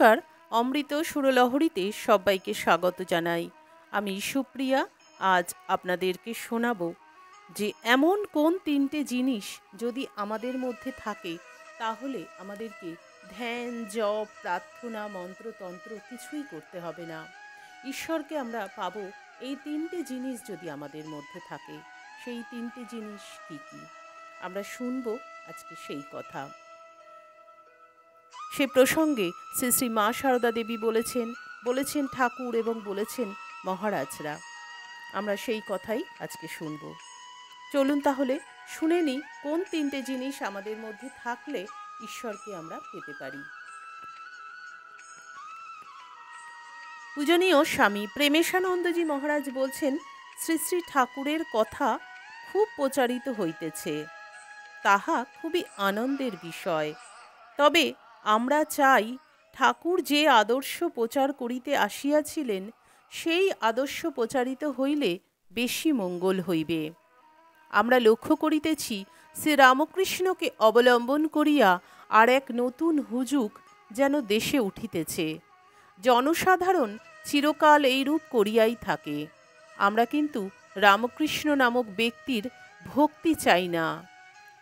নমস্কার, অমৃত সুরলহরীতে সবাইকে স্বাগত জানাই। আমি সুপ্রিয়া। আজ আপনাদেরকে শোনাবো যে এমন কোন তিনটে জিনিস যদি আমাদের মধ্যে থাকে তাহলে আমাদেরকে ধ্যান, জপ, প্রার্থনা, মন্ত্রতন্ত্র কিছুই করতে হবে না। ঈশ্বরকে আমরা পাবো এই তিনটে জিনিস যদি আমাদের মধ্যে থাকে। সেই তিনটে জিনিস কি কি আমরা শুনবো আজকে সেই কথা। সে প্রসঙ্গে শ্রী শ্রী মা সারদা দেবী বলেছেন ঠাকুর এবং বলেছেন মহারাজরা। আমরা সেই কথাই আজকে শুনব। চলুন তাহলে শুনে নিই কোন তিনটে জিনিস আমাদের মধ্যে থাকলে ঈশ্বরকে আমরা পেতে পারি। পূজনীয় স্বামী প্রেমেশানন্দজি মহারাজ বলছেন, শ্রী শ্রী ঠাকুরের কথা খুব প্রচারিত হইতেছে, তাহা খুবই আনন্দের বিষয়। তবে আমরা চাই ঠাকুর যে আদর্শ প্রচার করিতে আসিয়াছিলেন সেই আদর্শ প্রচারিত হইলে বেশি মঙ্গল হইবে। আমরা লক্ষ্য করিতেছি শ্রীরামকৃষ্ণকে অবলম্বন করিয়া আর এক নতুন হুজুগ যেন দেশে উঠিতেছে। জনসাধারণ চিরকাল এইরূপ করিয়াই থাকে। আমরা কিন্তু রামকৃষ্ণ নামক ব্যক্তির ভক্তি চাই না।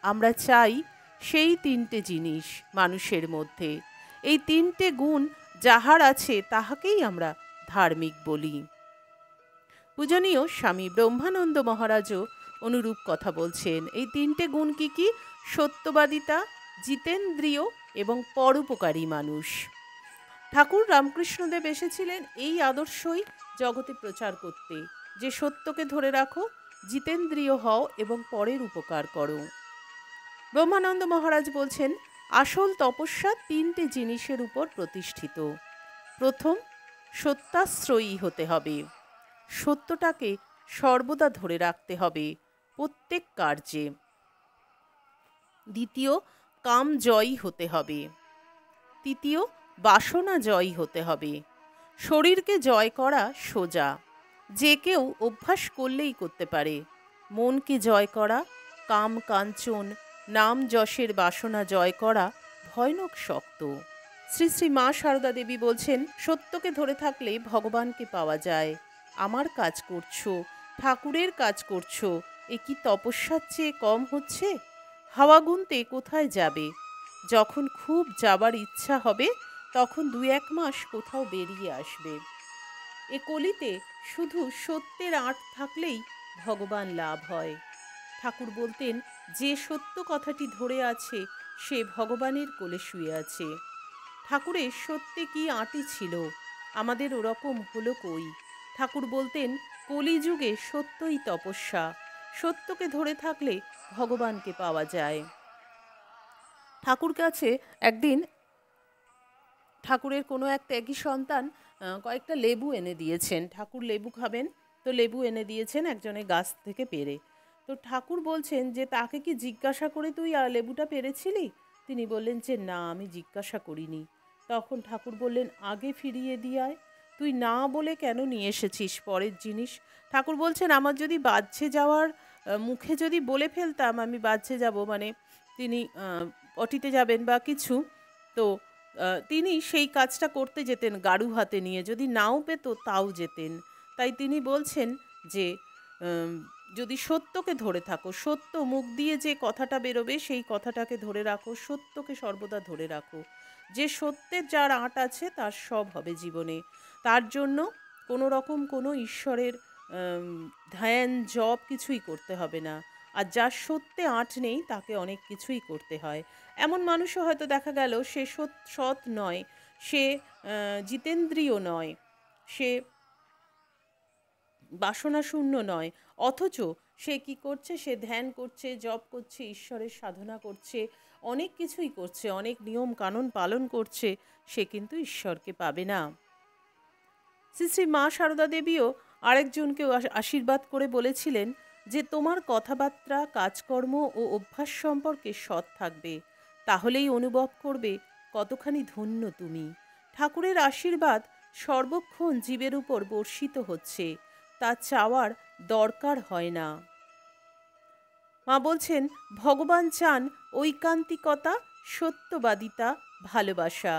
আমরা চাই সেই তিনটে জিনিস মানুষের মধ্যে। এই তিনটে গুণ যাহার আছে তাহাকেই আমরা ধার্মিক বলি। পূজনীয় স্বামী ব্রহ্মানন্দ মহারাজও অনুরূপ কথা বলছেন। এই তিনটে গুণ কি কি? সত্যবাদিতা, জিতেন্দ্রিয় এবং পরোপকারী মানুষ। ঠাকুর রামকৃষ্ণদেব এসেছিলেন এই আদর্শই জগতে প্রচার করতে, যে সত্যকে ধরে রাখো, জিতেন্দ্রিয় হও এবং পরের উপকার করো। ব্রহ্মানন্দ মহারাজ বলছেন, আসল তপস্যা তিনটে জিনিসের উপর প্রতিষ্ঠিত। প্রথম, সত্যাশ্রয়ী হতে হবে। সত্যটাকে সর্বদা ধরে রাখতে হবে প্রত্যেক কার্যে। দ্বিতীয়, কাম জয়ী হতে হবে। তৃতীয়, বাসনা জয়ী হতে হবে। শরীরকে জয় করা সোজা, যে কেউ অভ্যাস করলেই করতে পারে। মনকে জয় করা, কাম কাঞ্চন নাম যশের বাসনা জয় করা ভয়ানক শক্ত। শ্রী শ্রী মা সারদা দেবী বলছেন, সত্যকে ধরে থাকলে ভগবানকে পাওয়া যায়। আমার কাজ করছো, ঠাকুরের কাজ করছো, এ কি তপস্যার চেয়ে কম হচ্ছে? হাওয়া গুনতে কোথায় যাবে? যখন খুব যাবার ইচ্ছা হবে তখন 2-1 মাস কোথাও বেরিয়ে আসবে। এ কলিতে শুধু সত্যের আঁট থাকলেই ভগবান লাভ হয়। ঠাকুর বলতেন, যে সত্য কথাটি ধরে আছে সে ভগবানের কোলে শুয়ে আছে। ঠাকুরের সত্যে কি আঁটি ছিল, আমাদের ওরকম হলো কই? ঠাকুর বলতেন, কলিযুগে সত্যই তপস্যা। সত্যকে ধরে থাকলে ভগবানকে পাওয়া যায়। ঠাকুর কাছে একদিন ঠাকুরের কোনো এক ত্যাগী সন্তান কয়েকটা লেবু এনে দিয়েছেন। ঠাকুর লেবু খাবেন, তো লেবু এনে দিয়েছেন একজনের গাছ থেকে পেড়ে। তো ঠাকুর বলছেন যে, তাকে কি জিজ্ঞাসা করে তুই লেবুটা পেড়েছিলি? তিনি বললেন যে, না, আমি জিজ্ঞাসা করিনি। তখন ঠাকুর বললেন, আগে ফিরিয়ে দিয়ে আয়, তুই না বলে কেন নিয়ে এসেছিস পরের জিনিস? ঠাকুর বলছেন, আমার যদি বাহ্যে যাওয়ার মুখে যদি বলে ফেলতাম আমি বাহ্যে যাব, মানে তিনি পটিতে যাবেন বা কিছু, তো তিনি সেই কাজটা করতে যেতেন গাড়ু হাতে নিয়ে, যদি নাও পেত তাও যেতেন। তাই তিনি বলছেন যে, যদি সত্যকে ধরে থাকো, সত্য মুখ দিয়ে যে কথাটা বেরোবে সেই কথাটাকে ধরে রাখো, সত্যকে সর্বদা ধরে রাখো। যে সত্যের যার আঁট আছে তার সব হবে জীবনে। তার জন্য কোনো রকম কোনো ঈশ্বরের ধ্যান জপ কিছুই করতে হবে না। আর যার সত্যে আঁট নেই তাকে অনেক কিছুই করতে হয়। এমন মানুষও হয়তো দেখা গেল সে সৎ নয়, সে জিতেন্দ্রিয় নয়, সে বাসনাশূন্য নয়, অথচ সে কি করছে? সে ধ্যান করছে, জপ করছে, ঈশ্বরের সাধনা করছে, অনেক কিছুই করছে, অনেক নিয়ম কানুন পালন করছে, সে কিন্তু ঈশ্বরকে পাবে না। শ্রী শ্রী মা সারদা দেবীও আরেকজনকে আশীর্বাদ করে বলেছিলেন যে, তোমার কথাবার্তা, কাজকর্ম ও অভ্যাস সম্পর্কে সৎ থাকবে, তাহলেই অনুভব করবে কতখানি ধন্য তুমি। ঠাকুরের আশীর্বাদ সর্বক্ষণ জীবের উপর বর্ষিত হচ্ছে, তা চাওয়ার দরকার হয় না। মা বলছেন, ভগবান চান ঐকান্তিকতা, সত্যবাদিতা, ভালোবাসা।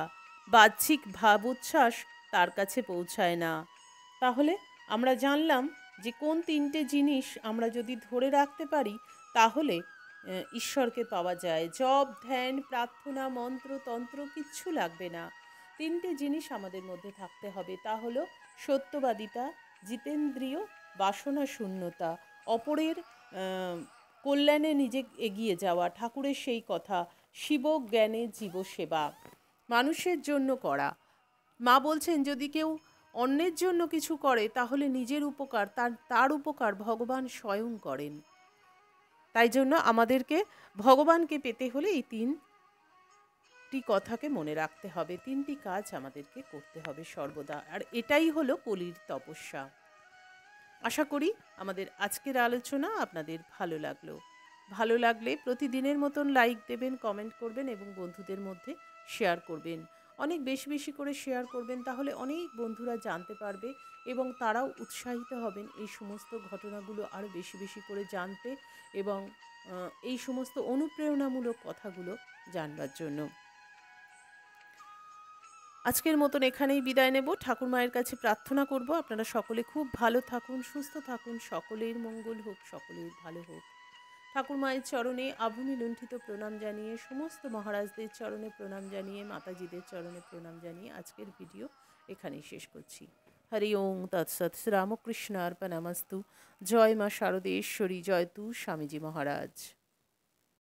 বাহ্যিক ভাবোচ্ছ্বাস তার কাছে পৌঁছায় না। তাহলে আমরা জানলাম যে কোন তিনটে জিনিস আমরা যদি ধরে রাখতে পারি তাহলে ঈশ্বরকে পাওয়া যায়। জপ, ধ্যান, প্রার্থনা, মন্ত্র, তন্ত্র কিচ্ছু লাগবে না। তিনটে জিনিস আমাদের মধ্যে থাকতে হবে। তা হলো সত্যবাদিতা, জিতেন্দ্রিয়, বাসনা শূন্যতা, অপরের কল্যাণে নিজে এগিয়ে যাওয়া, ঠাকুরের সেই কথা, শিব জ্ঞানে জীব সেবা, মানুষের জন্য করা। মা বলছেন যদি কেউ অন্যের জন্য কিছু করে তাহলে নিজের উপকার তার উপকার ভগবান স্বয়ং করেন। তাই জন্য আমাদেরকে ভগবানকে পেতে হলে এই তিনটি কথাকে মনে রাখতে হবে, তিনটি কাজ আমাদেরকে করতে হবে সর্বদা। আর এটাই হলো কলির তপস্যা। আশা করি আমাদের আজকের আলোচনা আপনাদের ভালো লাগলো। ভালো লাগলে প্রতিদিনের মতন লাইক দেবেন, কমেন্ট করবেন এবং বন্ধুদের মধ্যে শেয়ার করবেন। অনেক বেশি বেশি করে শেয়ার করবেন, তাহলে অনেক বন্ধুরা জানতে পারবে এবং তারাও উৎসাহিত হবেন এই সমস্ত ঘটনাগুলো আরও বেশি বেশি করে জানতে এবং এই সমস্ত অনুপ্রেরণামূলক কথাগুলো জানবার জন্য। আজকের মতন এখানেই বিদায় নেব। ঠাকুর মায়ের কাছে প্রার্থনা করব আপনারা সকলে খুব ভালো থাকুন, সুস্থ থাকুন, সকলের মঙ্গল হোক, সকলের ভালো হোক। ঠাকুর মায়ের চরণে আভূমি লুণ্ঠিত প্রণাম জানিয়ে, সমস্ত মহারাজদের চরণে প্রণাম জানিয়ে, মাতাজিদের চরণে প্রণাম জানিয়ে আজকের ভিডিও এখানেই শেষ করছি। হরি ওং তৎসৎ। শ্রীরামকৃষ্ণ অর্পণমস্তু। জয় মা শারদেশ্বরী, জয় তু স্বামীজি মহারাজ।